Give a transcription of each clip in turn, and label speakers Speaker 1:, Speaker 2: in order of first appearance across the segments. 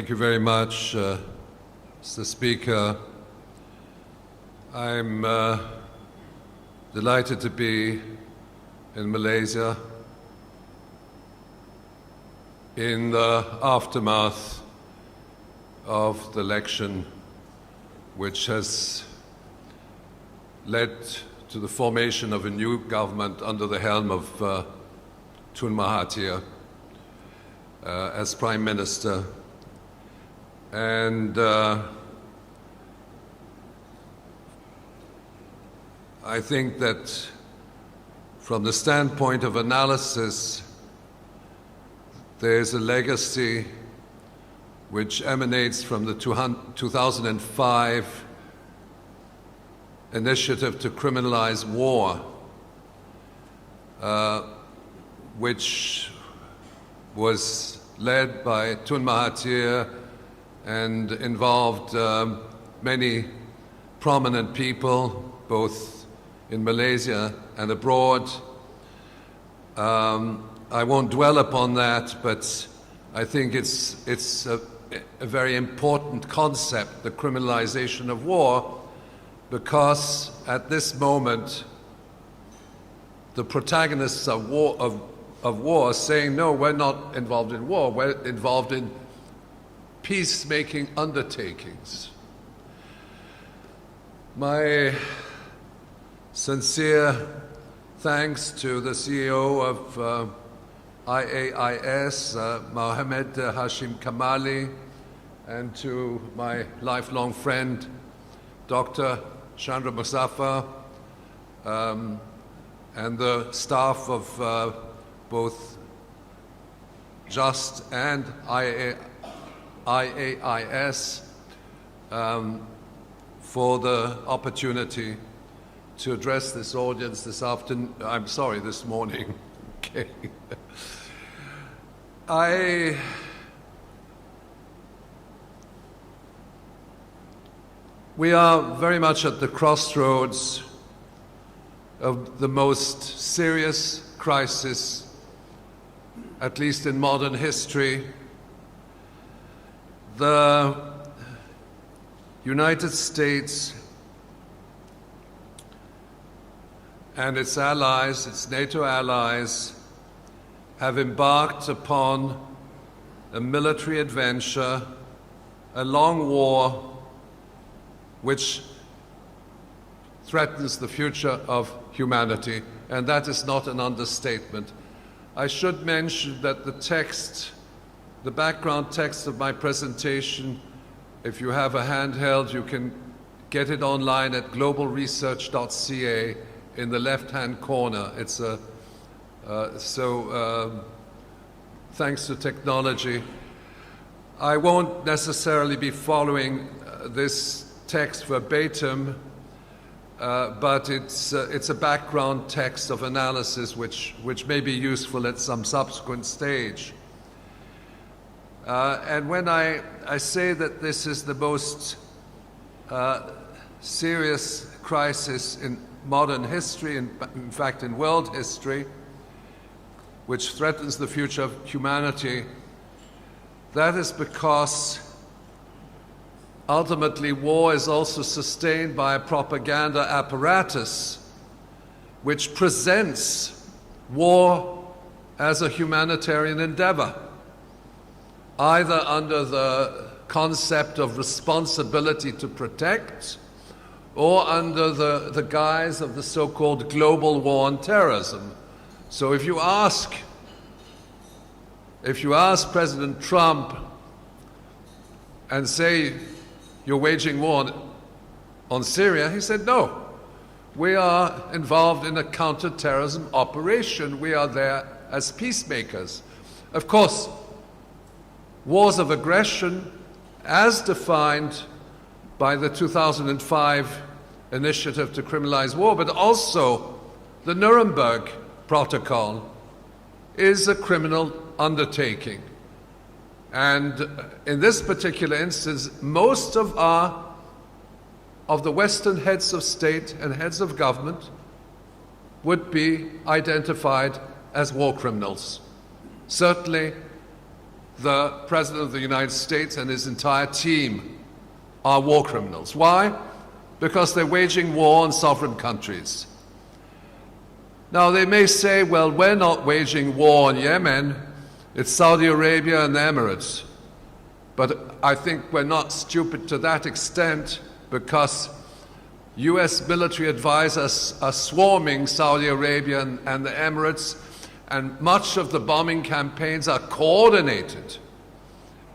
Speaker 1: Thank you very much, Mr. Speaker. I'm delighted to be in Malaysia in the aftermath of the election which has led to the formation of a new government under the helm of Tun Mahathir as Prime Minister. And I think that from the standpoint of analysis, there's a legacy which emanates from the 2005 initiative to criminalize war, which was led by Tun Mahathir and involved many prominent people, both in Malaysia and abroad. I won't dwell upon that, but I think it's a very important concept, the criminalization of war, because at this moment, the protagonists of war are saying, no, we're not involved in war, we're involved in peacemaking undertakings. My sincere thanks to the CEO of IAIS, Mohammed Hashim Kamali, and to my lifelong friend, Dr. Chandra Muzaffar, and the staff of both JUST and IAIS for the opportunity to address this audience this afternoon. I'm sorry, this morning. Okay. We are very much at the crossroads of the most serious crisis, at least in modern history. The United States and its allies, its NATO allies, have embarked upon a military adventure, a long war which threatens the future of humanity, and that is not an understatement. I should mention that the text, the background text of my presentation, if you have a handheld, you can get it online at globalresearch.ca in the left-hand corner. It's thanks to technology. I won't necessarily be following this text verbatim, but it's a background text of analysis which may be useful at some subsequent stage. And when I say that this is the most serious crisis in modern history, in fact in world history, which threatens the future of humanity, that is because ultimately war is also sustained by a propaganda apparatus which presents war as a humanitarian endeavor, either under the concept of responsibility to protect or under the guise of the so-called global war on terrorism. So if you ask President Trump and say, you're waging war on Syria, he said, no, we are involved in a counter-terrorism operation. We are there as peacemakers. Of course, wars of aggression, as defined by the 2005 initiative to criminalize war, but also the Nuremberg Protocol, is a criminal undertaking. And in this particular instance, most of the Western heads of state and heads of government would be identified as war criminals. Certainly the President of the United States and his entire team are war criminals. Why? Because they're waging war on sovereign countries. Now, they may say, well, we're not waging war on Yemen, it's Saudi Arabia and the Emirates. But I think we're not stupid to that extent, because US military advisors are swarming Saudi Arabia and the Emirates, and much of the bombing campaigns are coordinated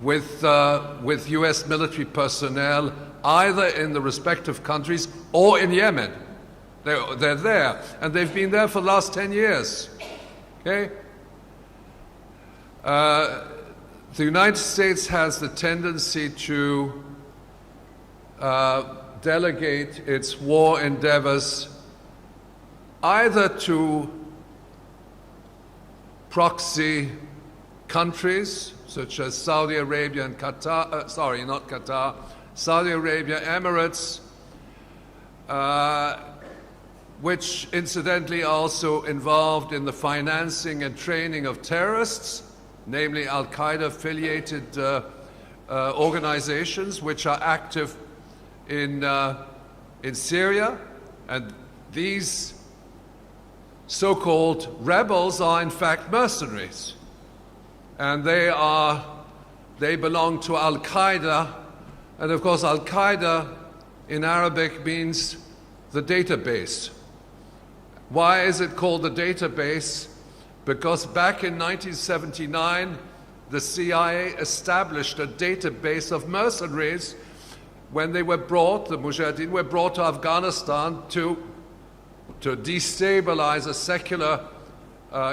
Speaker 1: with US military personnel, either in the respective countries or in Yemen. They're there, and they've been there for the last 10 years. Okay? The United States has the tendency to delegate its war endeavors either to proxy countries such as Saudi Arabia and Qatar, Saudi Arabia, Emirates, which incidentally are also involved in the financing and training of terrorists, namely Al-Qaeda affiliated organizations which are active in Syria. And these so-called rebels are in fact mercenaries, and they belong to Al-Qaeda, and of course Al-Qaeda in Arabic means the database. Why is it called the database? Because back in 1979 the CIA established a database of mercenaries when they were brought, the Mujahideen were brought to Afghanistan to destabilize a secular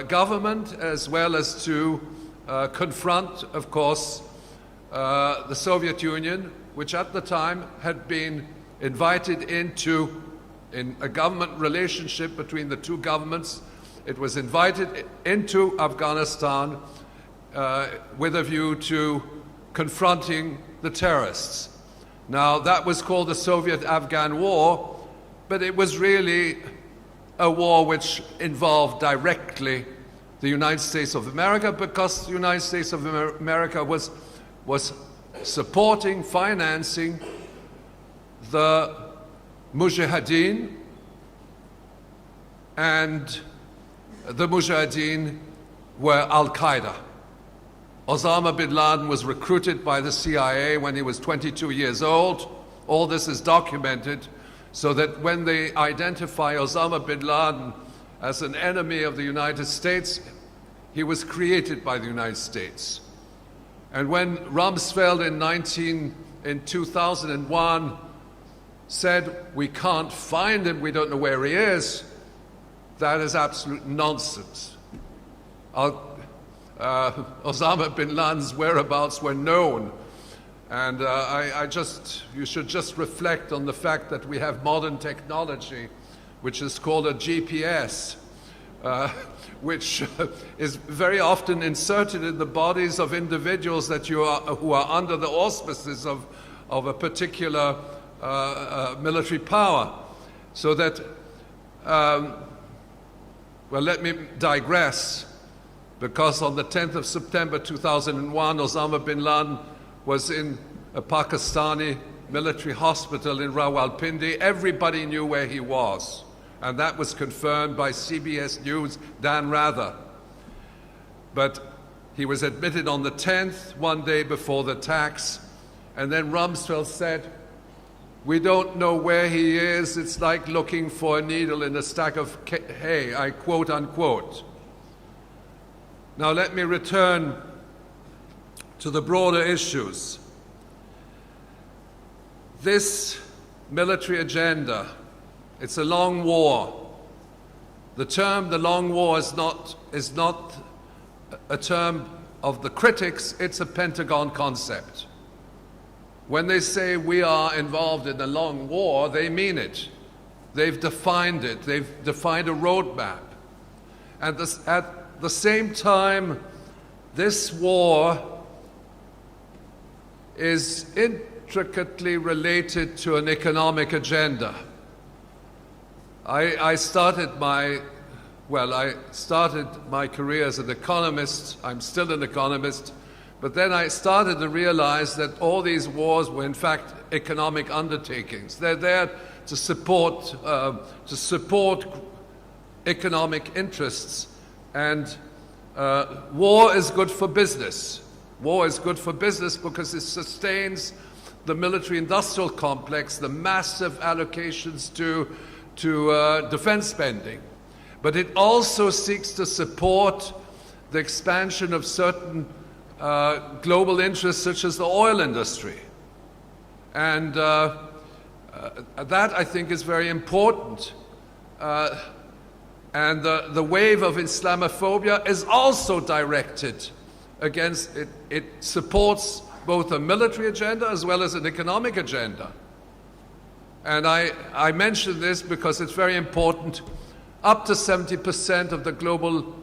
Speaker 1: government, as well as to confront, of course, the Soviet Union, which at the time had been invited into, in a government relationship between the two governments, it was invited into Afghanistan with a view to confronting the terrorists. Now, that was called the Soviet-Afghan War, but it was really a war which involved directly the United States of America, because the United States of America was supporting, financing the Mujahideen, and the Mujahideen were Al-Qaeda. Osama bin Laden was recruited by the CIA when he was 22 years old. All this is documented, so that when they identify Osama bin Laden as an enemy of the United States, he was created by the United States. And when Rumsfeld in 2001 said, we can't find him, we don't know where he is, that is absolute nonsense. Osama bin Laden's whereabouts were known. And you should just reflect on the fact that we have modern technology, which is called a GPS, which is very often inserted in the bodies of individuals who are under the auspices of a particular military power. So that, well, let me digress, because on the 10th of September 2001, Osama bin Laden was in a Pakistani military hospital in Rawalpindi. Everybody knew where he was, and that was confirmed by CBS News' Dan Rather. But he was admitted on the 10th, one day before the attacks, and then Rumsfeld said, we don't know where he is, it's like looking for a needle in a stack of hay, I quote unquote. Now let me return to the broader issues. This military agenda, it's a long war. The term the long war is not a term of the critics, it's a Pentagon concept. When they say we are involved in a long war, they mean it. They've defined it, they've defined a roadmap. And at the same time, this war is intricately related to an economic agenda. I started my career as an economist. I'm still an economist, But then I started to realize that all these wars were in fact economic undertakings. They're there to support economic interests, and war is good for business. War is good for business because it sustains the military-industrial complex, the massive allocations to defense spending. But it also seeks to support the expansion of certain global interests, such as the oil industry. And that, I think, is very important. And the wave of Islamophobia is also directed against it. It supports both a military agenda as well as an economic agenda. And I mention this because it's very important. Up to 70% of the global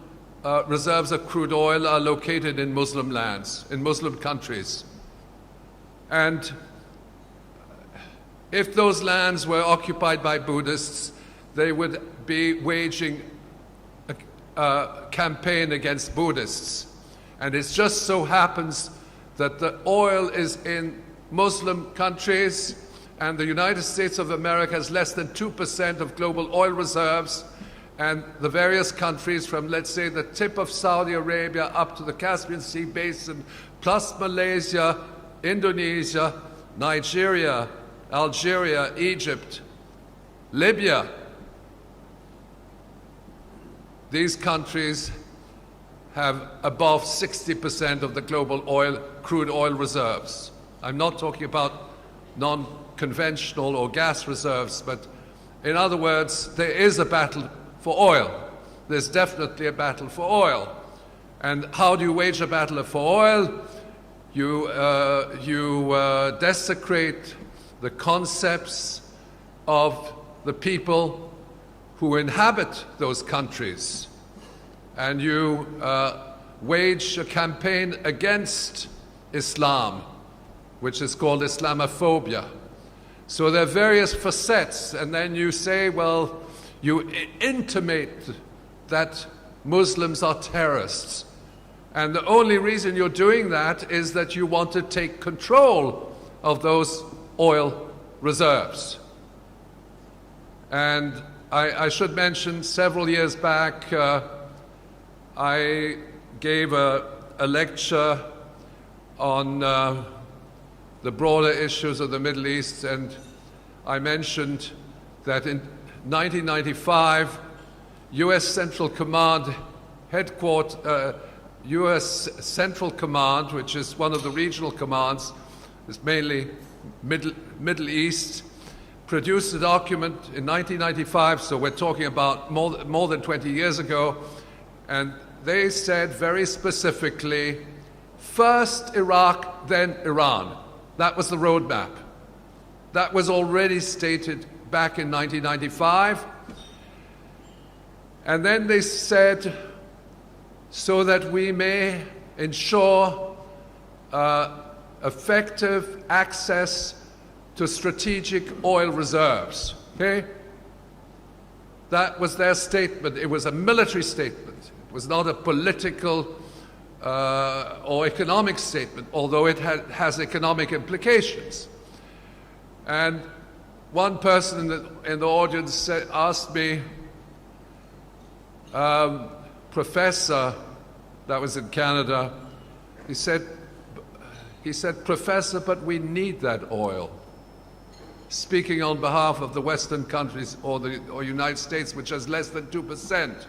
Speaker 1: reserves of crude oil are located in Muslim lands, in Muslim countries. And if those lands were occupied by Buddhists, they would be waging a campaign against Buddhists. And it just so happens that the oil is in Muslim countries, and the United States of America has less than 2% of global oil reserves, and the various countries from, let's say, the tip of Saudi Arabia up to the Caspian Sea basin, plus Malaysia, Indonesia, Nigeria, Algeria, Egypt, Libya. These countries have above 60% of the global crude oil reserves. I'm not talking about non-conventional or gas reserves, but in other words, there is a battle for oil. There's definitely a battle for oil. And how do you wage a battle for oil? You desecrate the concepts of the people who inhabit those countries. And you wage a campaign against Islam, which is called Islamophobia. So there are various facets, and then you say, well, you intimate that Muslims are terrorists. And the only reason you're doing that is that you want to take control of those oil reserves. And I should mention, several years back, I gave a lecture on the broader issues of the Middle East, and I mentioned that in 1995, U.S. Central Command U.S. Central Command, which is one of the regional commands, is mainly Middle East, produced a document in 1995, so we're talking about more than 20 years ago, and they said very specifically, first Iraq, then Iran. That was the roadmap. That was already stated back in 1995. And then they said, so that we may ensure effective access to strategic oil reserves. Okay? That was their statement. It was a military statement. It was not a political or economic statement, although it has economic implications. And one person in the audience asked me, Professor, that was in Canada, he said, Professor, but we need that oil. Speaking on behalf of the Western countries or United States, which has less than 2%.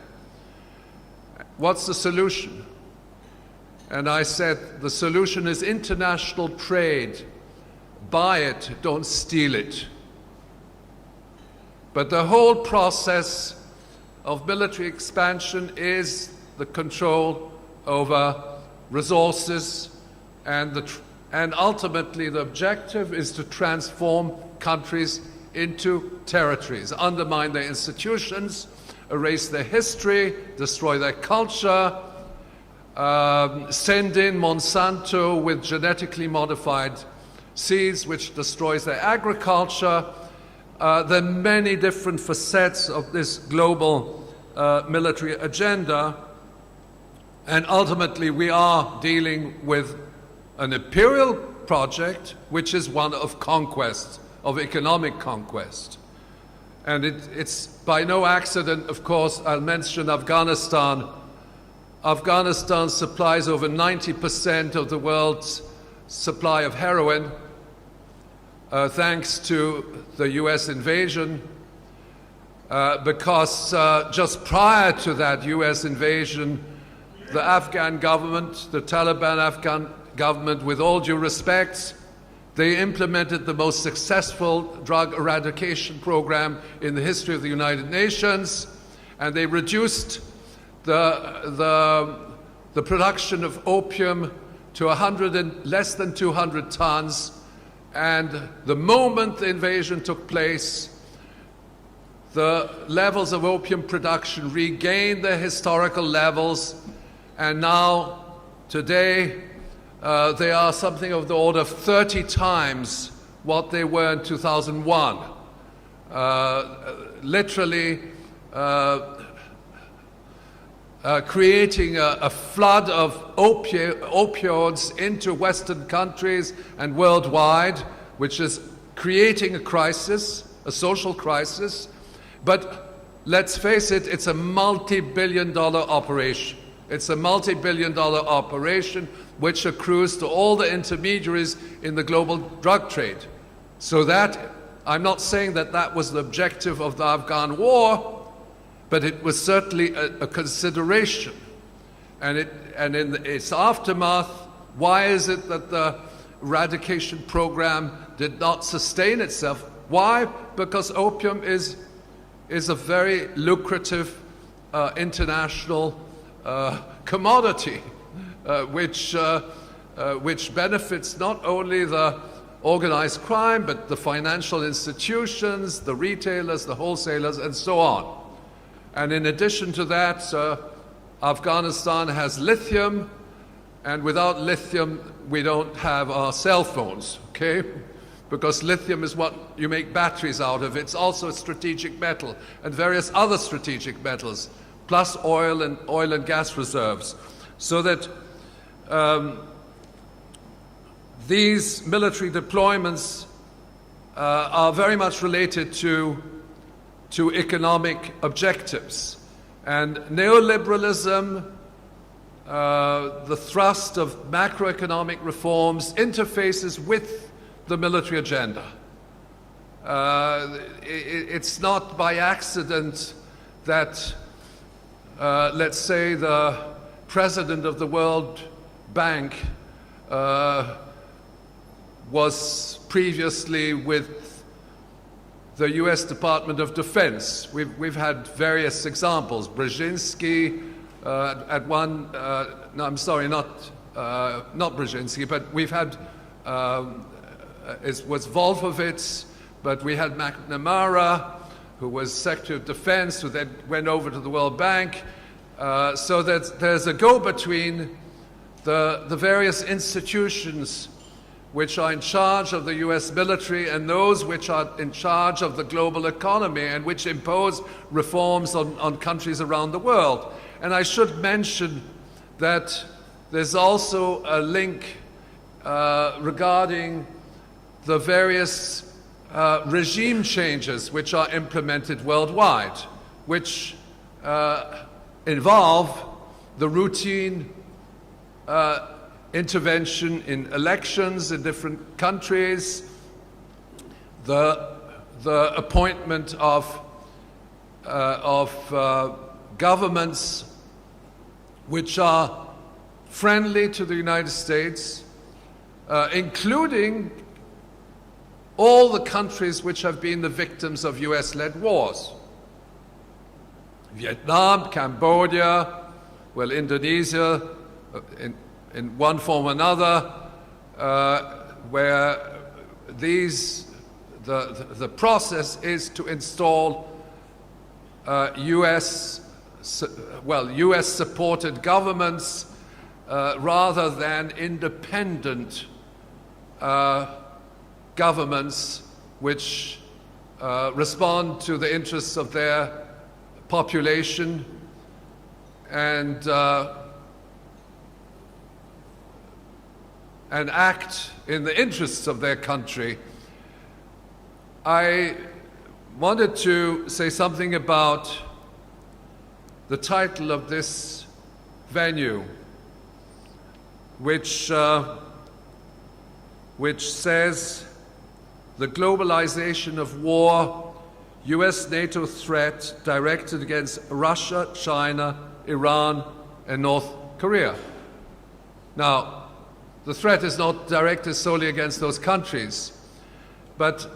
Speaker 1: What's the solution? And I said, the solution is international trade. Buy it, don't steal it. But the whole process of military expansion is the control over resources, and ultimately the objective is to transform countries into territories, undermine their institutions, erase their history, destroy their culture, send in Monsanto with genetically modified seeds, which destroys their agriculture. There are many different facets of this global military agenda, and ultimately we are dealing with an imperial project which is one of conquest, of economic conquest. And it's by no accident, of course, I'll mention Afghanistan. Afghanistan supplies over 90% of the world's supply of heroin, thanks to the US invasion, because just prior to that US invasion, the Afghan government, the Taliban Afghan government, with all due respect, they implemented the most successful drug eradication program in the history of the United Nations, and they reduced the production of opium to less than 200 tons. And the moment the invasion took place, the levels of opium production regained their historical levels, and now, today, they are something of the order of 30 times what they were in 2001. Literally creating a flood of opioids into Western countries and worldwide, which is creating a crisis, a social crisis. But let's face it, it's a multi-billion-dollar operation. It's a multi-billion-dollar operation which accrues to all the intermediaries in the global drug trade. So that, I'm not saying that that was the objective of the Afghan war, but it was certainly a consideration. And in its aftermath, why is it that the eradication program did not sustain itself? Why? Because opium is a very lucrative international commodity, which benefits not only the organized crime, but the financial institutions, the retailers, the wholesalers, and so on. And in addition to that, Afghanistan has lithium, and without lithium, we don't have our cell phones, okay? Because lithium is what you make batteries out of. It's also a strategic metal, and various other strategic metals, plus oil and gas reserves. So that these military deployments are very much related to economic objectives. And neoliberalism, the thrust of macroeconomic reforms, interfaces with the military agenda. It's not by accident that, let's say, the president of the World Bank was previously with the US Department of Defense. We've had various examples. Brzezinski at one, no, I'm sorry, not Brzezinski, but we've had, it was Wolfowitz, but we had McNamara, who was Secretary of Defense, who then went over to the World Bank. So that there's a go-between the various institutions which are in charge of the US military and those which are in charge of the global economy and which impose reforms on countries around the world. And I should mention that there's also a link regarding the various regime changes which are implemented worldwide, which involve the routine intervention in elections in different countries, the appointment of governments which are friendly to the United States, including all the countries which have been the victims of US-led wars. Vietnam, Cambodia, well, Indonesia, in one form or another, where the process is to install US-supported governments rather than independent governments which respond to the interests of their population and act in the interests of their country. I wanted to say something about the title of this venue, which says, "The Globalization of War, US NATO Threat Directed Against Russia, China, Iran, and North Korea." Now, the threat is not directed solely against those countries, but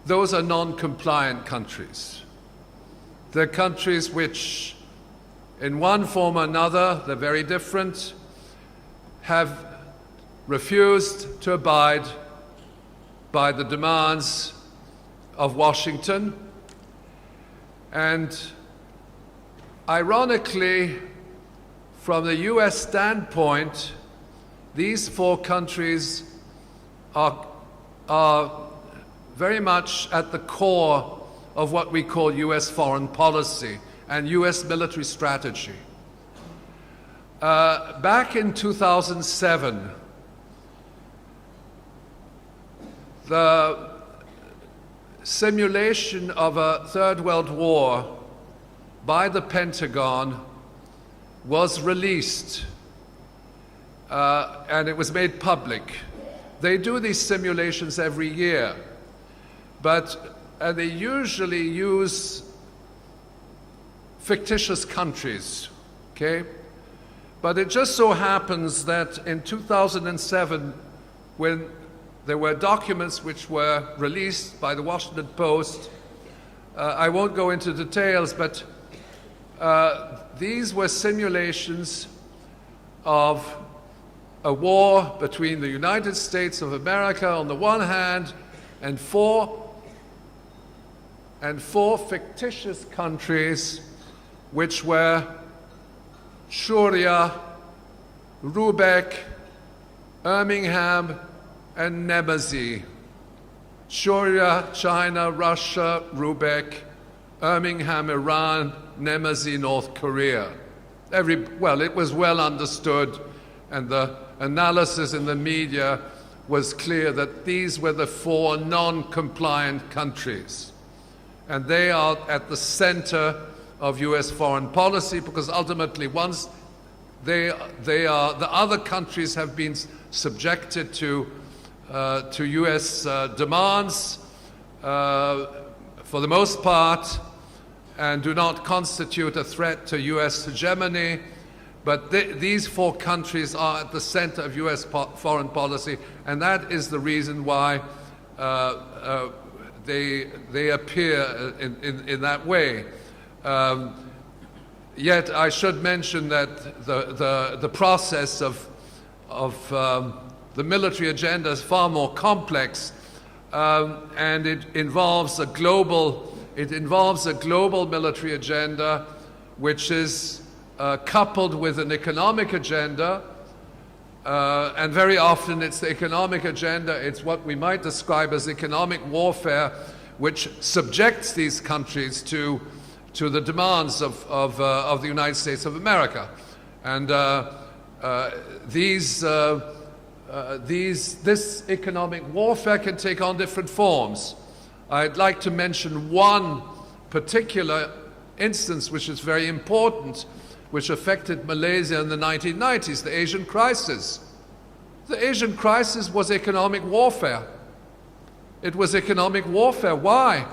Speaker 1: those are non-compliant countries. They're countries which, in one form or another, they're very different, have refused to abide by the demands of Washington. And ironically, from the US standpoint, these four countries are very much at the core of what we call US foreign policy and US military strategy. Back in 2007, the simulation of a Third World War by the Pentagon was released, and it was made public. They do these simulations every year, but they usually use fictitious countries, okay? But it just so happens that in 2007, when there were documents which were released by the Washington Post, I won't go into details, but these were simulations of a war between the United States of America on the one hand and four fictitious countries, which were Sharia, Rubeck, Birmingham, and Nemesi. Sharia, China, Russia, Rubeck, Birmingham, Iran, Nemesi, North Korea. It was well understood, and the analysis in the media was clear that these were the four non-compliant countries. And they are at the center of US foreign policy, because ultimately once the other countries have been subjected to US demands for the most part, and do not constitute a threat to US hegemony. But these four countries are at the center of US foreign policy, and that is the reason why they appear in that way. Yet I should mention that the process of the military agenda is far more complex, and it involves a global military agenda, which is coupled with an economic agenda, and very often it's the economic agenda, it's what we might describe as economic warfare, which subjects these countries to the demands of the United States of America. And this economic warfare can take on different forms. I'd like to mention one particular instance which is very important, which affected Malaysia in the 1990s, the Asian crisis. The Asian crisis was economic warfare. It was economic warfare. Why?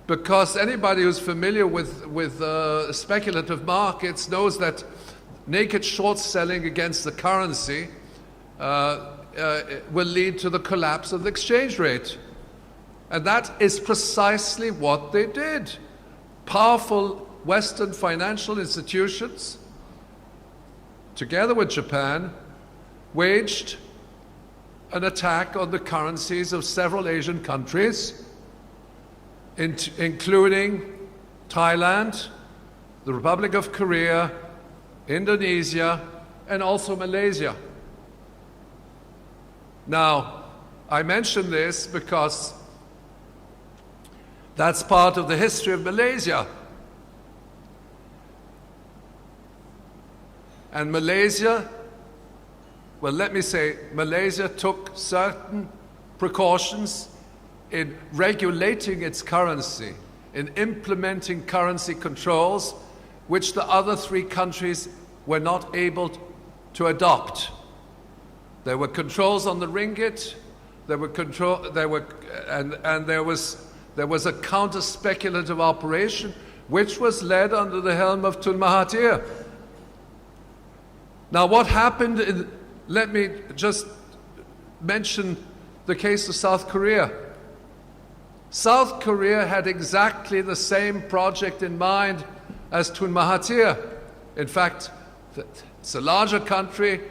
Speaker 1: Because anybody who's familiar with speculative markets knows that naked short selling against the currency will lead to the collapse of the exchange rate. And that is precisely what they did. Powerful Western financial institutions, together with Japan, waged an attack on the currencies of several Asian countries, including Thailand, the Republic of Korea, Indonesia, and also Malaysia. Now, I mention this because that's part of the history of Malaysia. And Malaysia well, let me say, Malaysia took certain precautions in regulating its currency, in implementing currency controls, which the other three countries were not able to adopt. There were controls on the ringgit, there was a counter-speculative operation which was led under the helm of Tun Mahathir. Now what happened let me just mention the case of South Korea. South Korea had exactly the same project in mind as Tun Mahathir. In fact, it's a larger country,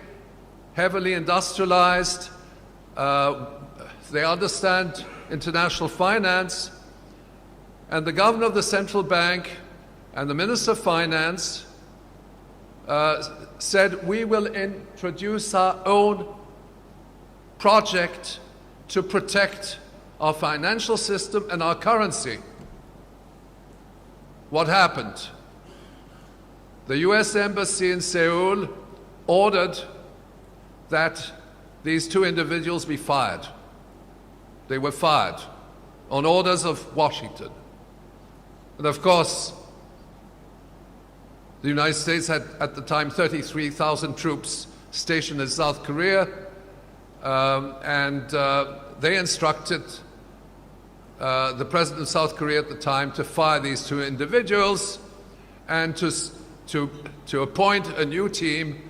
Speaker 1: heavily industrialized, they understand international finance, and the governor of the central bank and the minister of finance said, we will introduce our own project to protect our financial system and our currency. What happened? The US Embassy in Seoul ordered that these two individuals be fired. They were fired on orders of Washington. And of course, the United States had at the time 33,000 troops stationed in South Korea, and they instructed the president of South Korea at the time to fire these two individuals and to appoint a new team,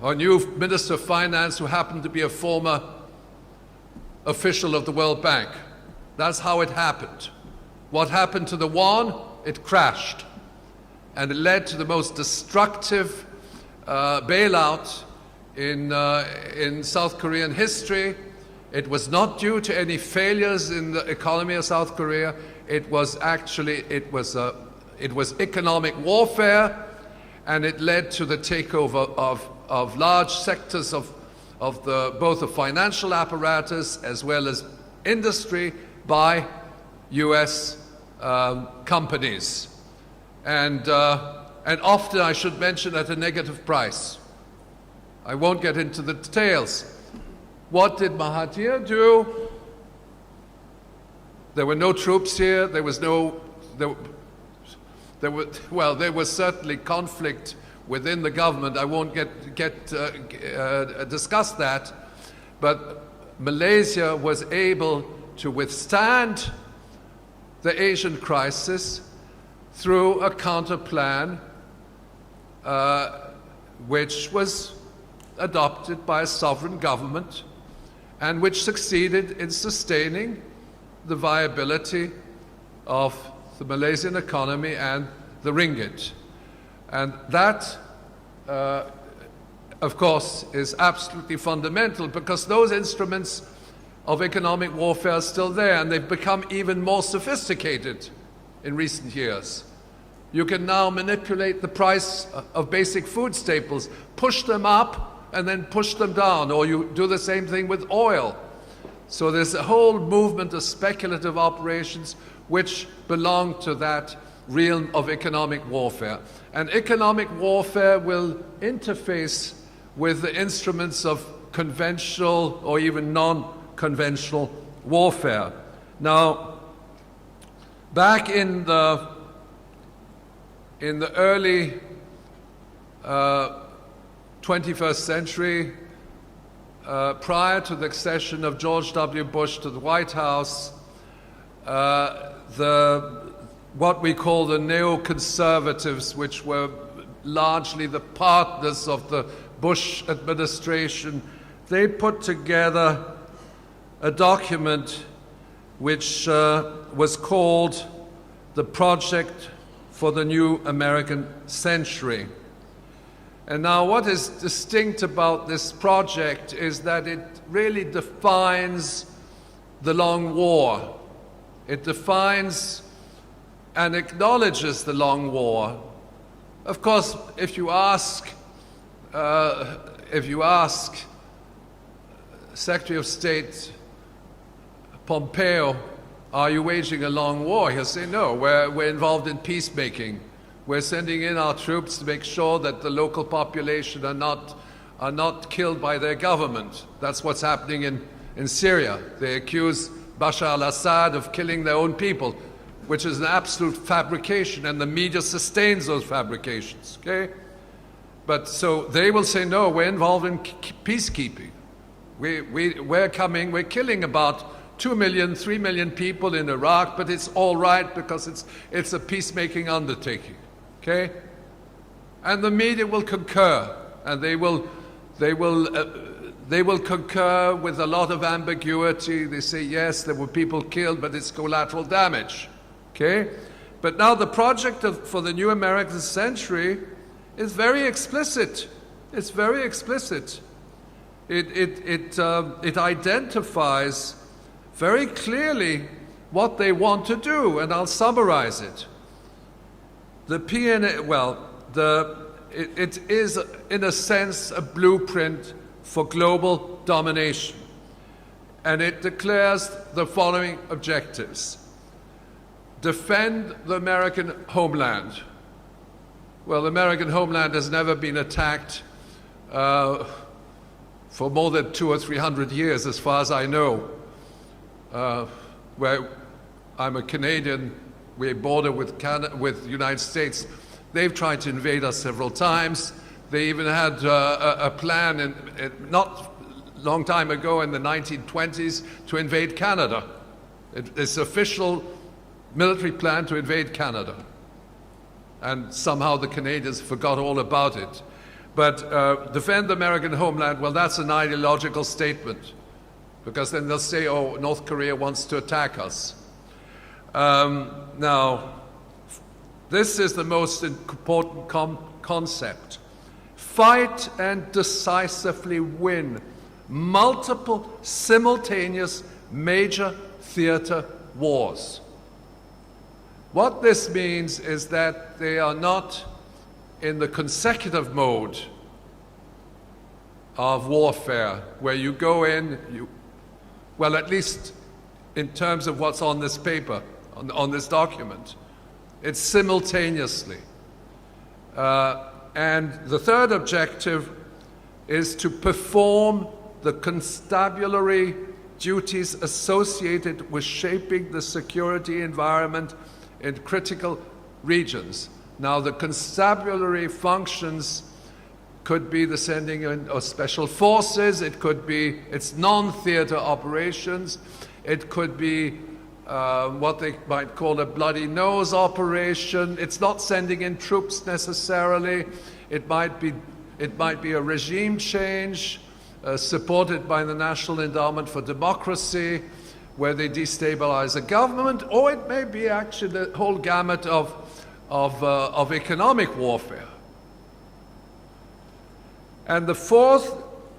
Speaker 1: a new minister of finance who happened to be a former official of the World Bank. That's how it happened. What happened to the won? It crashed. And it led to the most destructive bailout in South Korean history. It was not due to any failures in the economy of South Korea. It was economic warfare, and it led to the takeover of large sectors of both the financial apparatus as well as industry by US companies. And often, I should mention, at a negative price. I won't get into the details. What did Mahathir do? There were no troops here. There was certainly conflict within the government. I won't discuss that. But Malaysia was able to withstand the Asian crisis through a counter plan which was adopted by a sovereign government and which succeeded in sustaining the viability of the Malaysian economy and the ringgit. And that, of course, is absolutely fundamental, because those instruments of economic warfare are still there, and they've become even more sophisticated in recent years. You can now manipulate the price of basic food staples, push them up and then push them down, or you do the same thing with oil. So there's a whole movement of speculative operations which belong to that realm of economic warfare. And economic warfare will interface with the instruments of conventional or even non-conventional warfare. Now, back in the early 21st century, prior to the accession of George W. Bush to the White House, what we call the neoconservatives, which were largely the partners of the Bush administration, they put together a document which was called the Project for the New American Century. And now what is distinct about this project is that it really defines the long war. It defines and acknowledges the long war. Of course, if you ask Secretary of State Pompeo, are you waging a long war? He'll say, no, we're involved in peacemaking. We're sending in our troops to make sure that the local population are not are not killed by their government. That's what's happening in Syria. They accuse Bashar al-Assad of killing their own people, which is an absolute fabrication, and the media sustains those fabrications, okay? But so they will say, no, we're involved in peacekeeping. We're killing about 2 million, 3 million people in Iraq, but it's all right because it's a peacemaking undertaking, okay? And the media will concur, and they will concur with a lot of ambiguity. They say, yes, there were people killed, but it's collateral damage, okay? But now the project for the new American century is very explicit. It's very explicit. It identifies very clearly what they want to do, and I'll summarize it. The PNA, well, it is in a sense a blueprint for global domination, and it declares the following objectives: defend the American homeland. Well, the American homeland has never been attacked for more than 200 or 300 years, as far as I know. Where I'm a Canadian, we border with the United States. They've tried to invade us several times. They even had a plan not long time ago in the 1920s to invade Canada. It's official military plan to invade Canada. And somehow the Canadians forgot all about it. But defend the American homeland, well, that's an ideological statement, because then they'll say, oh, North Korea wants to attack us. Now, this is the most important concept. Fight and decisively win multiple simultaneous major theater wars. What this means is that they are not in the consecutive mode of warfare, where you go in, well, at least in terms of what's on this paper, on this document, it's simultaneously. And the third objective is to perform the constabulary duties associated with shaping the security environment in critical regions. Now, the constabulary functions could be the sending in of special forces, it could be its non-theater operations, it could be what they might call a bloody nose operation. It's not sending in troops necessarily. It might be a regime change supported by the National Endowment for Democracy, where they destabilize a government, or it may be actually the whole gamut of economic warfare. And the fourth,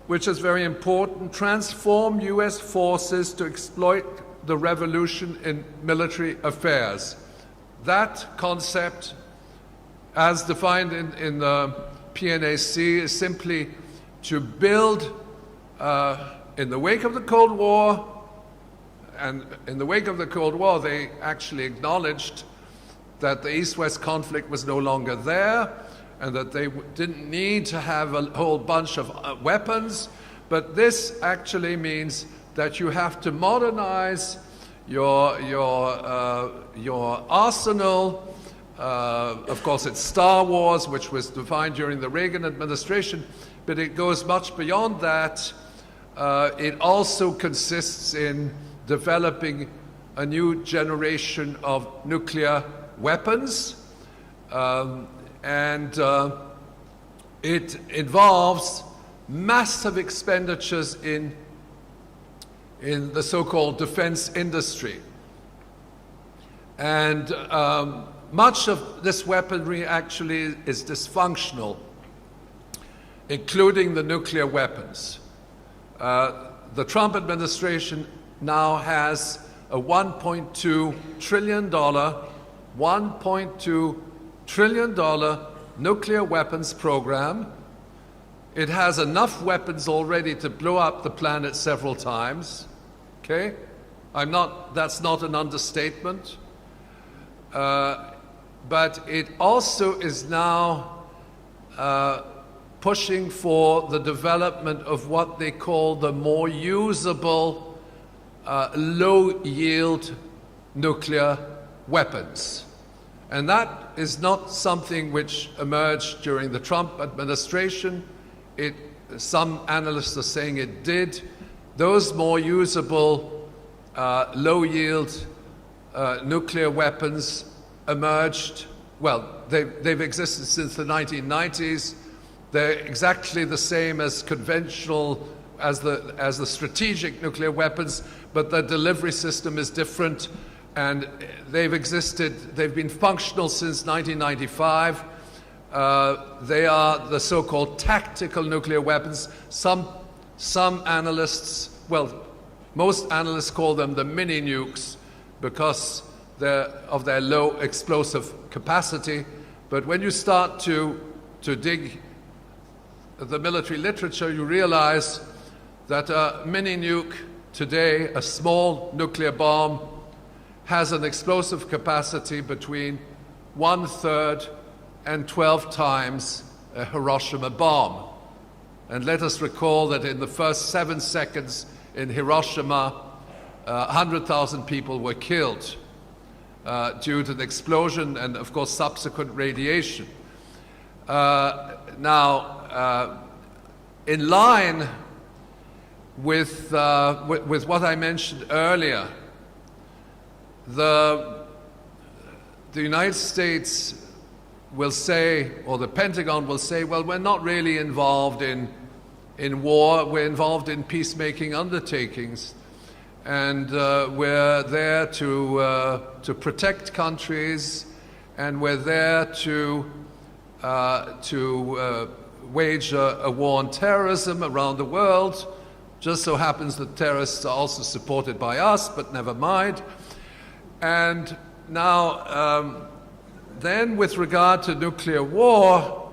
Speaker 1: which is very important, transform US forces to exploit the revolution in military affairs. That concept, as defined in the PNAC, is simply to build, in the wake of the Cold War, and in the wake of the Cold War, they actually acknowledged that the East-West conflict was no longer there, and that they didn't need to have a whole bunch of weapons, but this actually means that you have to modernize your arsenal. Of course, it's Star Wars, which was defined during the Reagan administration, but it goes much beyond that. It also consists in developing a new generation of nuclear weapons, and it involves massive expenditures in the so-called defense industry. And much of this weaponry actually is dysfunctional, including the nuclear weapons. The Trump administration now has a $1.2 trillion nuclear weapons program. It has enough weapons already to blow up the planet several times. Okay? That's not an understatement. But it also is now pushing for the development of what they call the more usable, low-yield nuclear weapons. And that is not something which emerged during the Trump administration. Some analysts are saying it did. Those more usable, low-yield nuclear weapons emerged, well, they've existed since the 1990s. They're exactly the same as conventional, as the strategic nuclear weapons, but the delivery system is different, and they've been functional since 1995. They are the so-called tactical nuclear weapons. Some analysts, well, most analysts call them the mini nukes because of their low explosive capacity. But when you start to dig the military literature, you realize that a mini nuke today, a small nuclear bomb, has an explosive capacity between 1/3 and 12 times a Hiroshima bomb. And let us recall that in the first 7 seconds in Hiroshima, 100,000 people were killed due to the explosion and, of course, subsequent radiation. In line with what I mentioned earlier, the United States will say, or the Pentagon will say, well, we're not really involved in war, we're involved in peacemaking undertakings, and we're there to protect countries, and we're there to wage a war on terrorism around the world. Just so happens that terrorists are also supported by us, but never mind. And now, then with regard to nuclear war,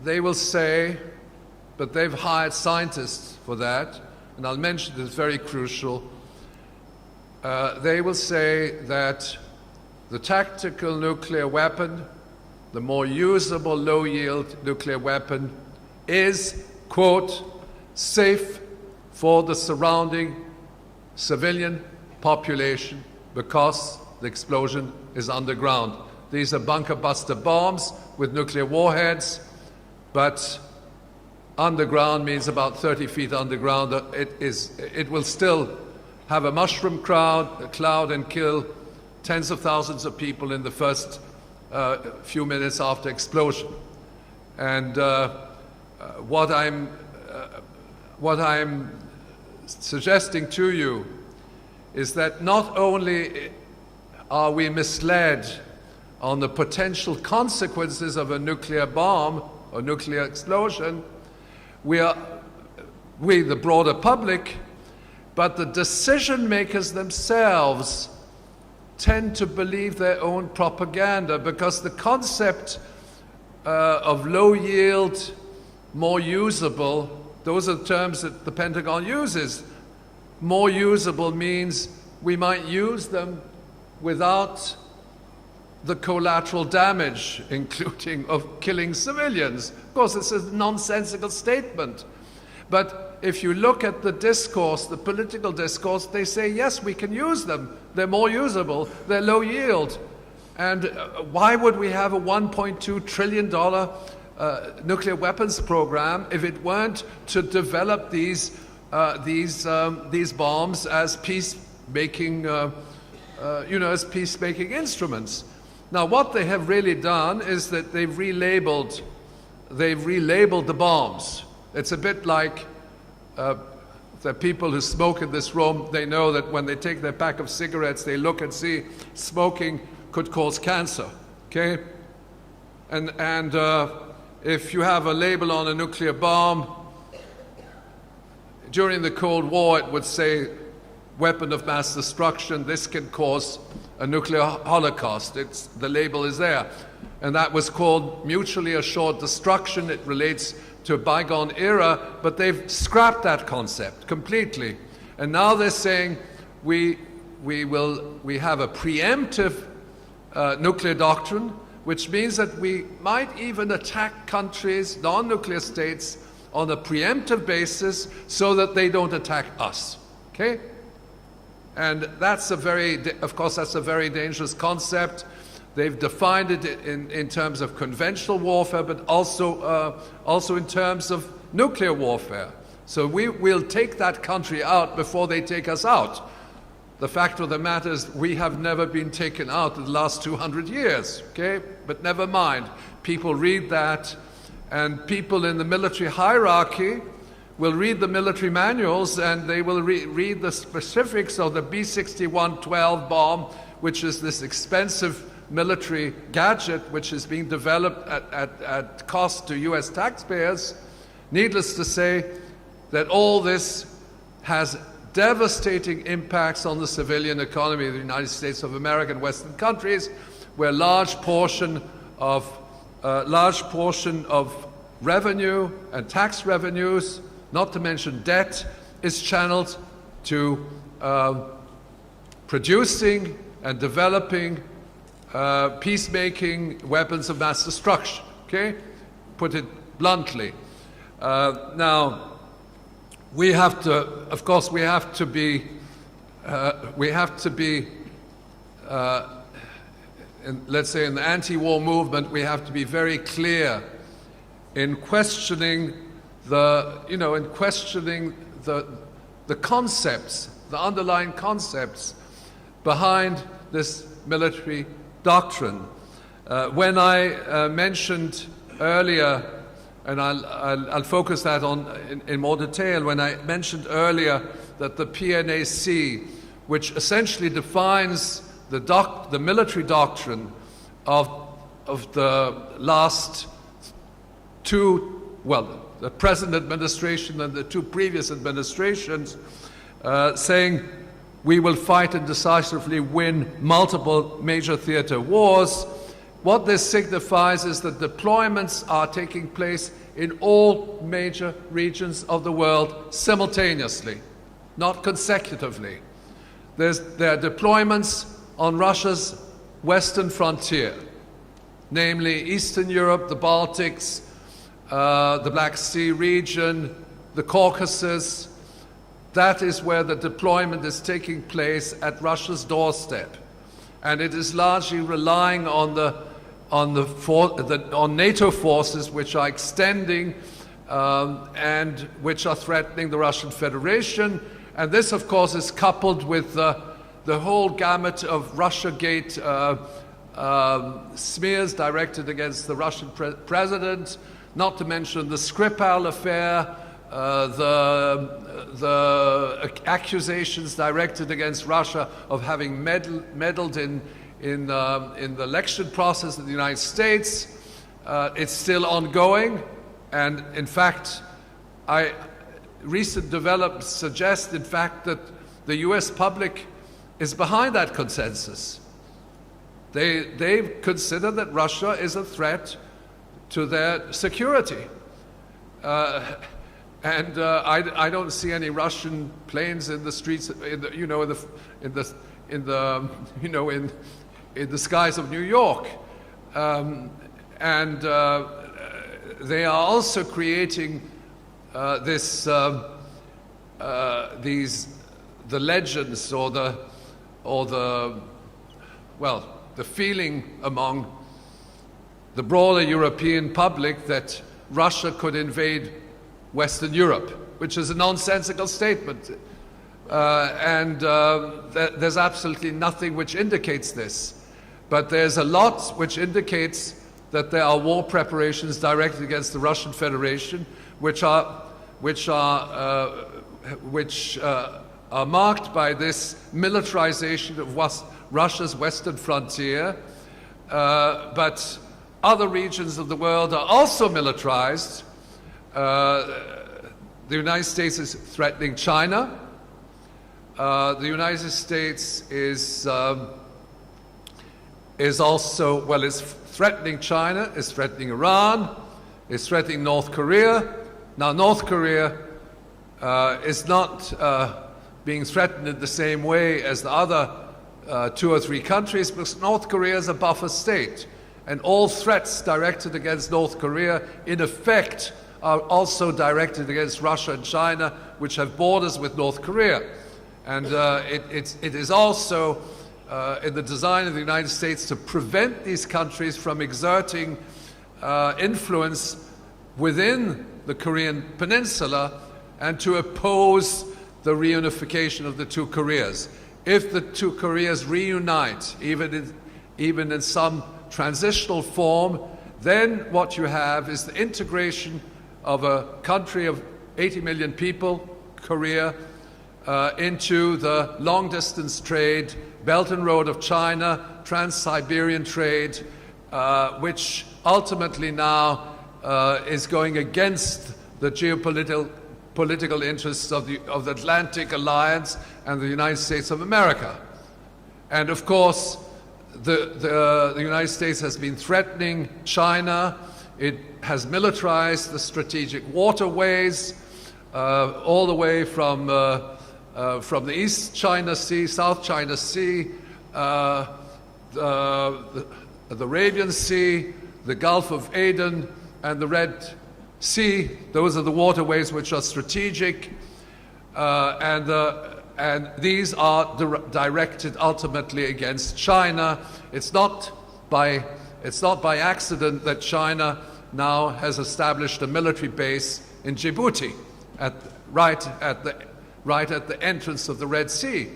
Speaker 1: they will say, but they've hired scientists for that, and I'll mention this, very crucial. They will say that the tactical nuclear weapon, the more usable low-yield nuclear weapon, is, quote, safe for the surrounding civilian population because the explosion is underground. These are bunker buster bombs with nuclear warheads, but underground means about 30 feet underground. It will still have a mushroom cloud and kill tens of thousands of people in the first few minutes after explosion. And what I'm suggesting to you is that not only are we misled on the potential consequences of a nuclear bomb or nuclear explosion, we, the broader public, but the decision makers themselves tend to believe their own propaganda, because the concept of low yield, more usable, those are the terms that the Pentagon uses. More usable means we might use them without the collateral damage, including of killing civilians. Of course, it's a nonsensical statement. But if you look at the discourse, the political discourse, they say, yes, we can use them. They're more usable. They're low yield. And why would we have a $1.2 trillion nuclear weapons program if it weren't to develop these bombs as peacemaking, as peacemaking instruments? Now, what they have really done is that they've relabeled the bombs. It's a bit like the people who smoke in this room. They know that when they take their pack of cigarettes, they look and see smoking could cause cancer. Okay, and if you have a label on a nuclear bomb, during the Cold War, it would say weapon of mass destruction. This can cause a nuclear holocaust. The label is there. And that was called mutually assured destruction. It relates to a bygone era, but they've scrapped that concept completely. And now they're saying we have a preemptive nuclear doctrine, which means that we might even attack countries, non-nuclear states, on a preemptive basis so that they don't attack us, okay? And that's of course, that's a very dangerous concept. They've defined it in terms of conventional warfare, but also in terms of nuclear warfare. So we'll take that country out before they take us out. The fact of the matter is we have never been taken out in the last 200 years, okay? But never mind. People read that, and people in the military hierarchy will read the military manuals, and they will read the specifics of the B-61-12 bomb, which is this expensive military gadget which is being developed at cost to US taxpayers. Needless to say that all this has devastating impacts on the civilian economy of the United States of America and Western countries, where a large portion of revenue and tax revenues, not to mention debt, is channeled to producing and developing peacemaking weapons of mass destruction, okay? Put it bluntly. Now, we have to, of course, let's say in the anti-war movement, we have to be very clear in questioning the concepts, the underlying concepts behind this military doctrine. When I mentioned earlier, and I'll focus that on in more detail, when I mentioned earlier that the PNAC, which essentially defines the military doctrine of the last the present administration and the two previous administrations, saying we will fight and decisively win multiple major theater wars. What this signifies is that deployments are taking place in all major regions of the world simultaneously, not consecutively. There are deployments on Russia's western frontier, namely Eastern Europe, the Baltics, the Black Sea region, the Caucasus. That is where the deployment is taking place at Russia's doorstep. And it is largely relying on NATO forces which are extending and which are threatening the Russian Federation. And this, of course, is coupled with the whole gamut of Russiagate smears directed against the Russian president, not to mention the Skripal affair, the accusations directed against Russia of having meddled in the election process in the United States. It's still ongoing, and in fact, recent developments suggest, in fact, that the US public is behind that consensus. They consider that Russia is a threat to their security. And I don't see any Russian planes in the streets, in the skies of New York, and they are also creating the legends or the feeling among the broader European public that Russia could invade Western Europe, which is a nonsensical statement. There's absolutely nothing which indicates this. But there's a lot which indicates that there are war preparations directed against the Russian Federation, which are marked by this militarization of Russia's western frontier. But other regions of the world are also militarized. The United States is threatening China. The United States is also, is threatening China, is threatening Iran, is threatening North Korea. Now, North Korea is not being threatened in the same way as the other 2 or 3 countries, because North Korea is a buffer state. and all threats directed against North Korea, in effect, are also directed against Russia and China, which have borders with North Korea. And it is also in the design of the United States to prevent these countries from exerting influence within the Korean peninsula and to oppose the reunification of the two Koreas. If the two Koreas reunite, even in some transitional form, then what you have is the integration of a country of 80 million people, Korea, into the long-distance trade, Belt and Road of China, Trans-Siberian trade, which ultimately now is going against the geopolitical interests of the Atlantic Alliance and the United States of America. And of course, the United States has been threatening China. It has militarized the strategic waterways all the way from the East China Sea, South China Sea, the Arabian Sea, the Gulf of Aden, and the Red Sea. Those are the waterways which are strategic, and these are directed ultimately against China. It's not by accident that China now has established a military base in Djibouti, right at the entrance of the Red Sea.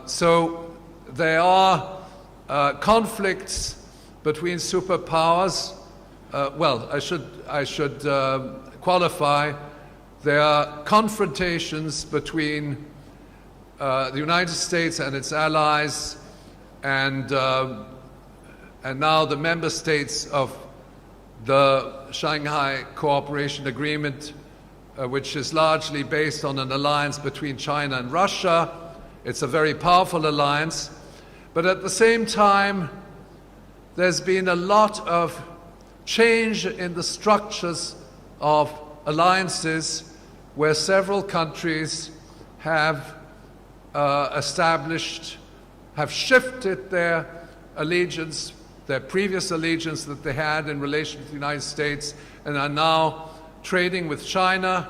Speaker 1: So there are conflicts between superpowers. Well, I should qualify. There are confrontations between the United States and its allies, and now the member states of the Shanghai Cooperation Agreement, which is largely based on an alliance between China and Russia. It's a very powerful alliance, but at the same time, there's been a lot of change in the structures of alliances where several countries have shifted their allegiance, their previous allegiance that they had in relation to the United States, and are now trading with China,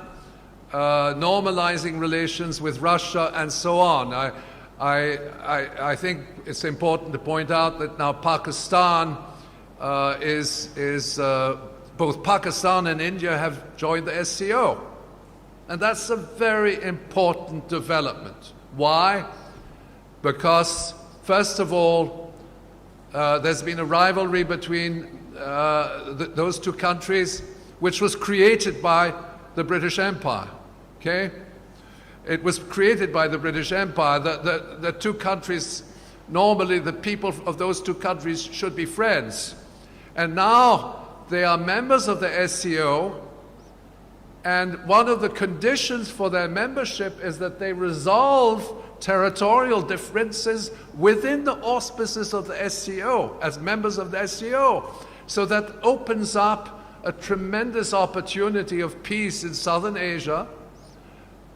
Speaker 1: normalizing relations with Russia, and so on. I think it's important to point out that now Pakistan both Pakistan and India have joined the SCO. And that's a very important development. Why? Because, first of all, there's been a rivalry between those two countries, which was created by the British Empire. Okay? It was created by the British Empire. The two countries, normally the people of those two countries should be friends. And now they are members of the SCO, and one of the conditions for their membership is that they resolve territorial differences within the auspices of the SCO, as members of the SCO. So that opens up a tremendous opportunity of peace in Southern Asia.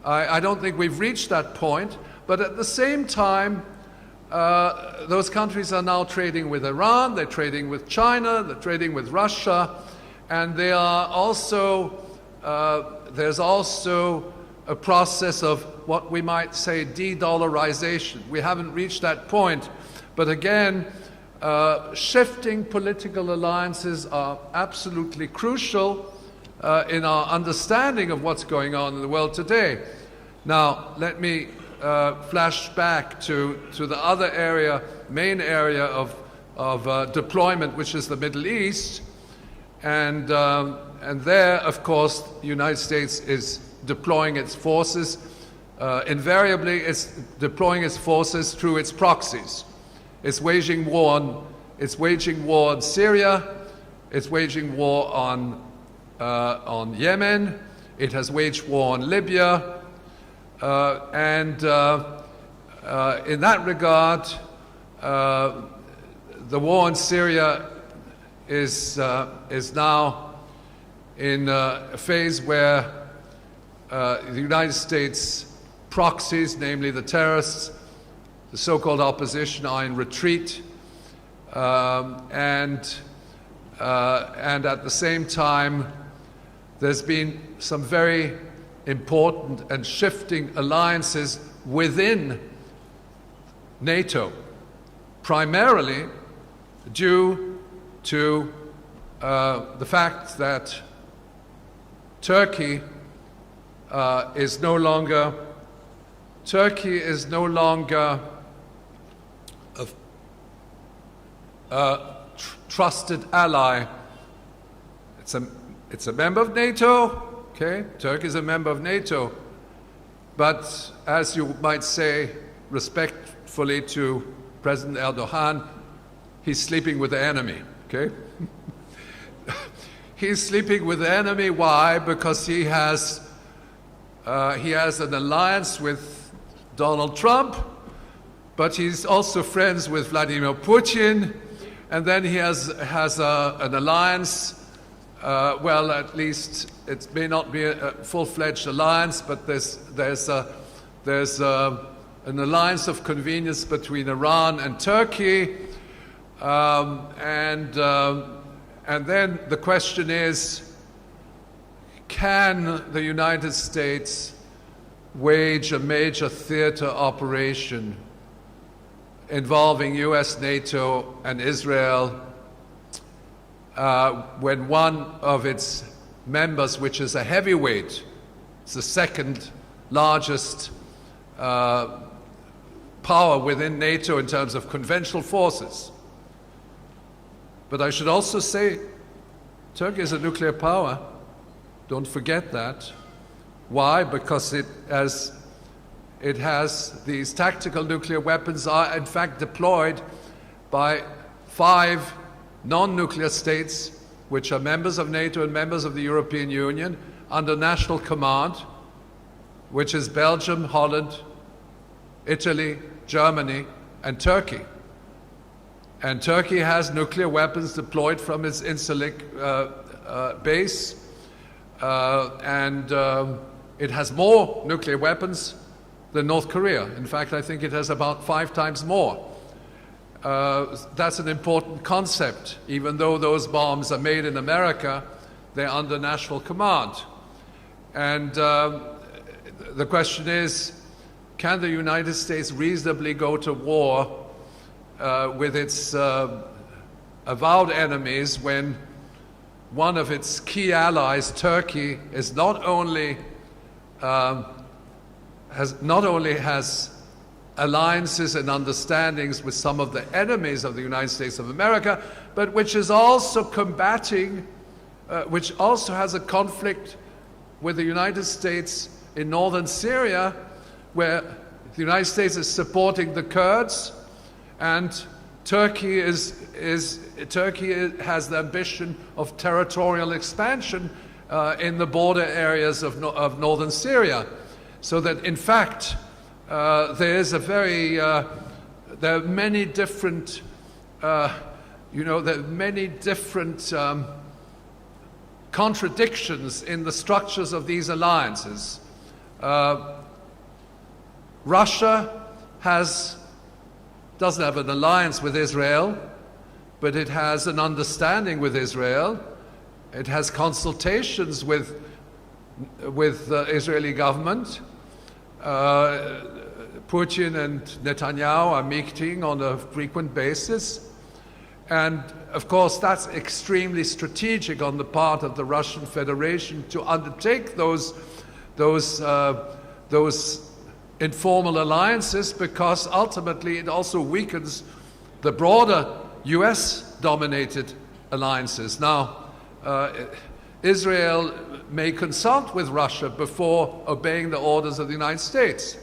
Speaker 1: I don't think we've reached that point, but at the same time, those countries are now trading with Iran, they're trading with China, they're trading with Russia, and they are also, there's also a process of what we might say de-dollarization. We haven't reached that point, but again, shifting political alliances are absolutely crucial in our understanding of what's going on in the world today. Now, let me flash back to the other area, main area of deployment, which is the Middle East. And there, of course, the United States is deploying its forces. Invariably, it's deploying its forces through its proxies. It's waging war on Syria. It's waging war on Yemen. It has waged war on Libya. And in that regard, the war in Syria is now in a phase where the United States proxies, namely the terrorists, the so-called opposition, are in retreat. and at the same time, there's been some very important and shifting alliances within NATO, primarily due to the fact that Turkey is no longer a trusted ally. It's a member of NATO, okay? Turkey is a member of NATO, but as you might say respectfully to President Erdogan, he's sleeping with the enemy, okay? He's sleeping with the enemy. Why? Because he has an alliance with Donald Trump, but he's also friends with Vladimir Putin, and then he has an alliance. Well, at least it may not be a full-fledged alliance, but there's an alliance of convenience between Iran and Turkey, and then the question is, can the United States wage a major theater operation involving US, NATO, and Israel when one of its members, which is a heavyweight, it's the second largest power within NATO in terms of conventional forces. But I should also say, Turkey is a nuclear power. Don't forget that. Why? Because it has these tactical nuclear weapons are in fact deployed by 5 non-nuclear states, which are members of NATO and members of the European Union, under national command, which is Belgium, Holland, Italy, Germany, and Turkey. And Turkey has nuclear weapons deployed from its Incirlik base, and it has more nuclear weapons than North Korea. In fact, I think it has about 5 times more. That's an important concept. Even though those bombs are made in America, they're under national command. And the question is, can the United States reasonably go to war with its avowed enemies when one of its key allies, Turkey, is not only has alliances and understandings with some of the enemies of the United States of America, but which is also combating, which also has a conflict with the United States in northern Syria, where the United States is supporting the Kurds, and Turkey has the ambition of territorial expansion in the border areas of northern Syria. So that, in fact, there are many different, contradictions in the structures of these alliances. Russia doesn't have an alliance with Israel, but it has an understanding with Israel. It has consultations with the Israeli government. Putin and Netanyahu are meeting on a frequent basis. And of course, that's extremely strategic on the part of the Russian Federation to undertake those informal alliances, because ultimately it also weakens the broader US-dominated alliances. Now, Israel may consult with Russia before obeying the orders of the United States.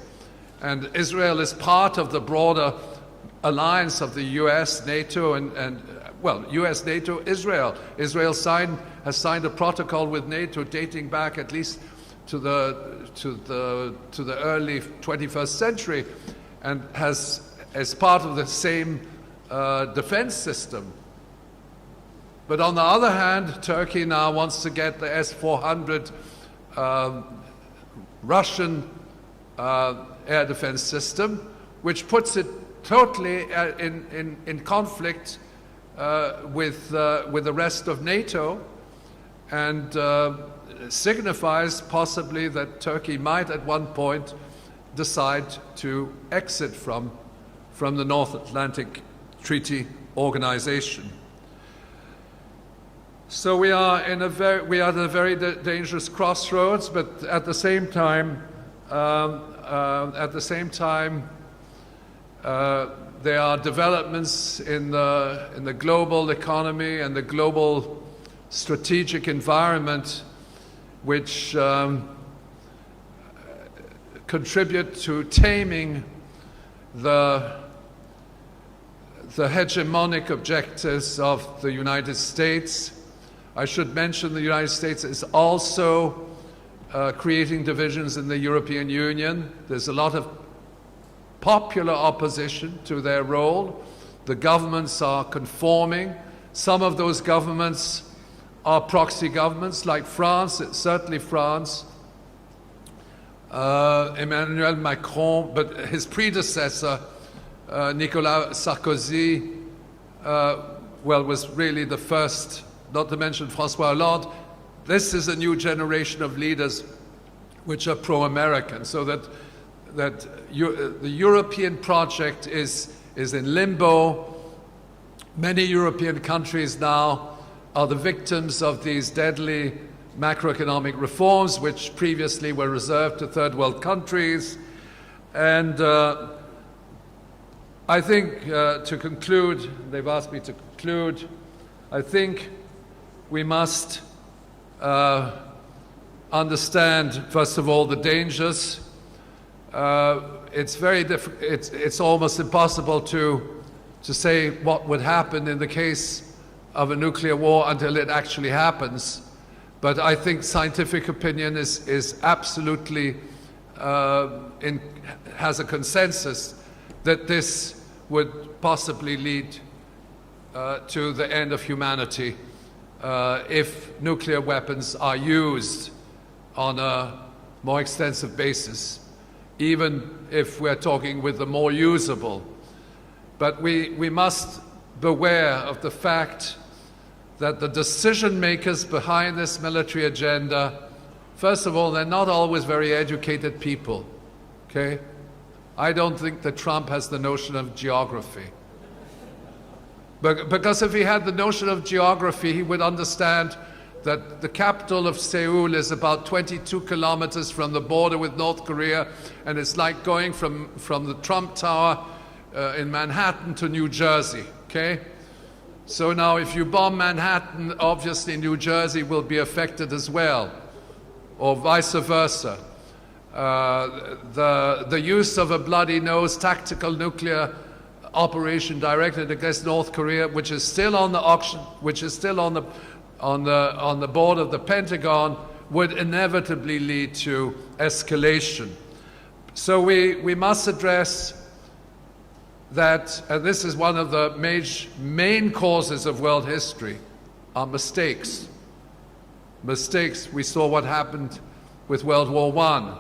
Speaker 1: And Israel is part of the broader alliance of the US, NATO, US, NATO, Israel. Israel has signed a protocol with NATO dating back at least to the early 21st century, and as part of the same defense system. But on the other hand, Turkey now wants to get the S-400 Russian air defense system, which puts it totally in conflict with the rest of NATO, and signifies possibly that Turkey might at one point decide to exit from the North Atlantic Treaty Organization. So we are at a very dangerous crossroads, but at the same time, there are developments in the global economy and the global strategic environment which contribute to taming the hegemonic objectives of the United States. I should mention the United States is also creating divisions in the European Union. There's a lot of popular opposition to their role. The governments are conforming. Some of those governments are proxy governments, like France, certainly France. Emmanuel Macron, but his predecessor, Nicolas Sarkozy, was really the first, not to mention François Hollande. This is a new generation of leaders which are pro-American, so that the European project is in limbo. Many European countries now are the victims of these deadly macroeconomic reforms, which previously were reserved to third world countries. And I think, to conclude, they've asked me to conclude, I think we must understand, first of all, the dangers. It's very it's almost impossible to say what would happen in the case of a nuclear war until it actually happens. But I think scientific opinion is absolutely has a consensus that this would possibly lead to the end of humanity if nuclear weapons are used on a more extensive basis, even if we're talking with the more usable. But we must beware of the fact that the decision makers behind this military agenda, first of all, they're not always very educated people, okay? I don't think that Trump has the notion of geography. Because if he had the notion of geography, he would understand that the capital of Seoul is about 22 kilometers from the border with North Korea, and it's like going from the Trump Tower in Manhattan to New Jersey, okay? So now if you bomb Manhattan, obviously New Jersey will be affected as well, or vice versa. The use of a bloody nose tactical nuclear operation directed against North Korea, which is still on the auction, which is still on the board of the Pentagon, would inevitably lead to escalation. So we must address that, and this is one of the main causes of world history, are mistakes. Mistakes. We saw what happened with World War I.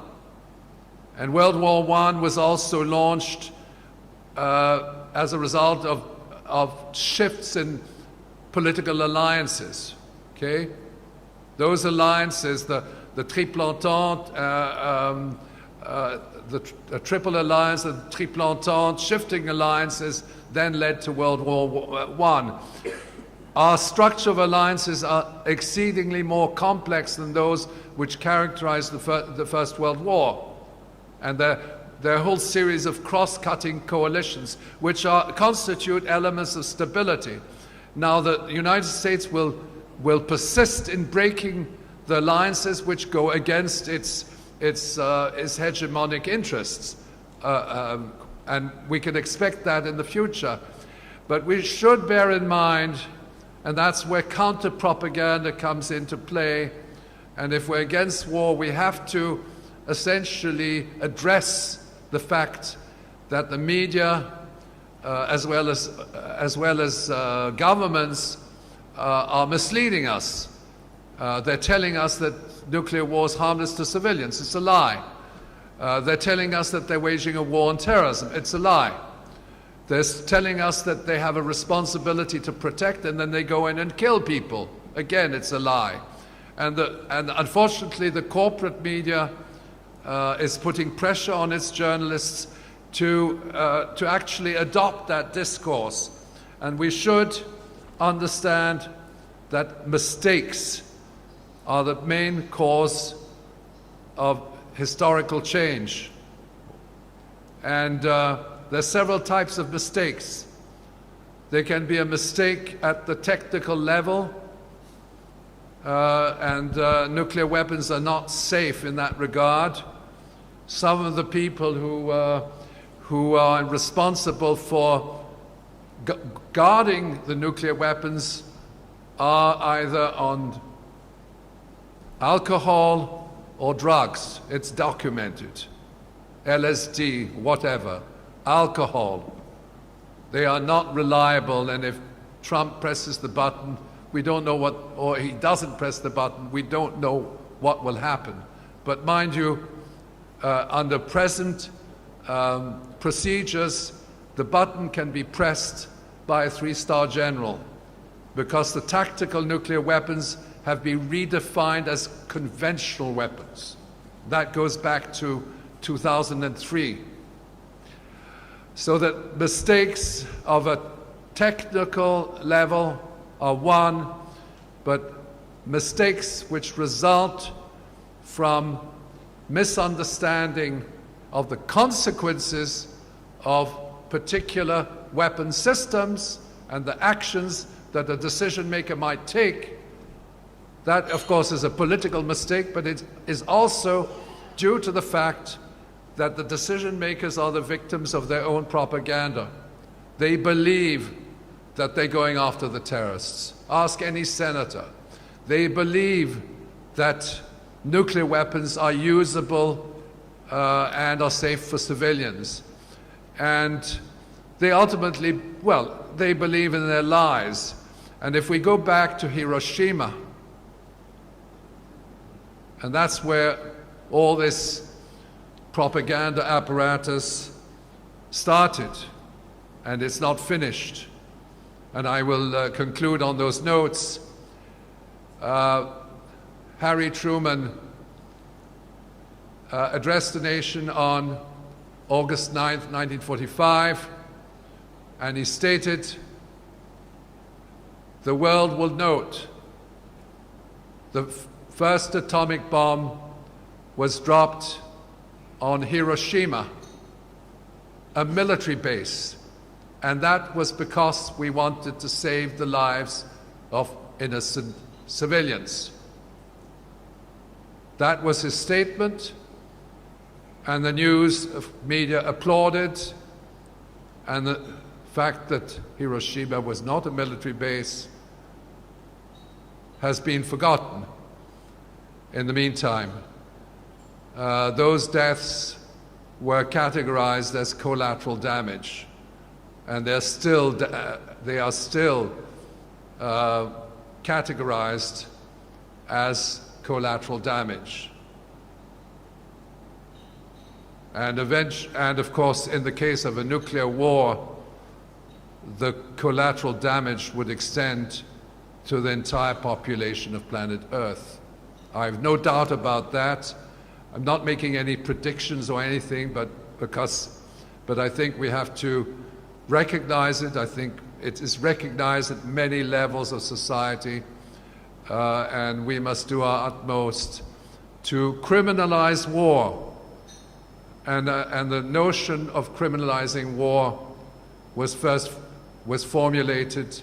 Speaker 1: And World War I was also launched as a result of shifts in political alliances, okay? Those alliances, the Triple Entente, the Triple Alliance, the Triple Entente, shifting alliances, then led to World War I. Our structure of alliances are exceedingly more complex than those which characterized the First World War. And there are a whole series of cross-cutting coalitions which constitute elements of stability. Now, the United States will persist in breaking the alliances which go against its hegemonic interests. And we can expect that in the future. But we should bear in mind, and that's where counter-propaganda comes into play, and if we're against war, we have to essentially address the fact that the media, as well as governments, are misleading us. They're telling us that nuclear war is harmless to civilians. It's a lie. They're telling us that they're waging a war on terrorism. It's a lie. They're telling us that they have a responsibility to protect, and then they go in and kill people. Again, it's a lie. And unfortunately, the corporate media is putting pressure on its journalists to actually adopt that discourse. And we should understand that mistakes are the main cause of historical change. And there's several types of mistakes. There can be a mistake at the technical level, and nuclear weapons are not safe in that regard. Some of the people who are responsible for guarding the nuclear weapons are either on alcohol or drugs. It's documented. LSD, whatever. Alcohol. They are not reliable, and if Trump presses the button, we don't know what, or he doesn't press the button, we don't know what will happen. But mind you, under present procedures, the button can be pressed by a 3-star general, because the tactical nuclear weapons have been redefined as conventional weapons. That goes back to 2003. So that mistakes of a technical level are one, but mistakes which result from misunderstanding of the consequences of particular weapon systems and the actions that a decision maker might take, that of course is a political mistake, but it is also due to the fact that the decision makers are the victims of their own propaganda. They believe that they're going after the terrorists. Ask any senator. They believe that nuclear weapons are usable and are safe for civilians. And they ultimately, well, they believe in their lies. And if we go back to Hiroshima, and that's where all this propaganda apparatus started, and it's not finished. And I will conclude on those notes. Harry Truman addressed the nation on August 9th, 1945, and he stated, "The world will note the first atomic bomb was dropped on Hiroshima, a military base, and that was because we wanted to save the lives of innocent civilians." That was his statement, and the news media applauded, and the fact that Hiroshima was not a military base has been forgotten in the meantime. Those deaths were categorized as collateral damage, and they are still categorized as collateral damage. And of course, in the case of a nuclear war, the collateral damage would extend to the entire population of planet Earth. I have no doubt about that. I'm not making any predictions or anything, but I think we have to recognize it. I think it is recognized at many levels of society, and we must do our utmost to criminalize war. And the notion of criminalizing war was formulated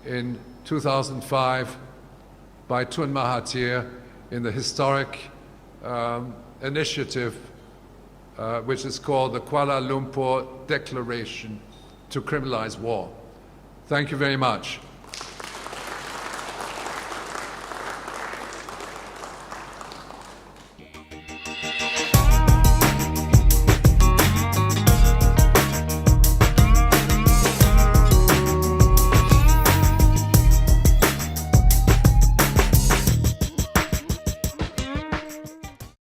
Speaker 1: in 2005 by Tun Mahathir in the historic initiative which is called the Kuala Lumpur Declaration to Criminalize War. Thank you very much.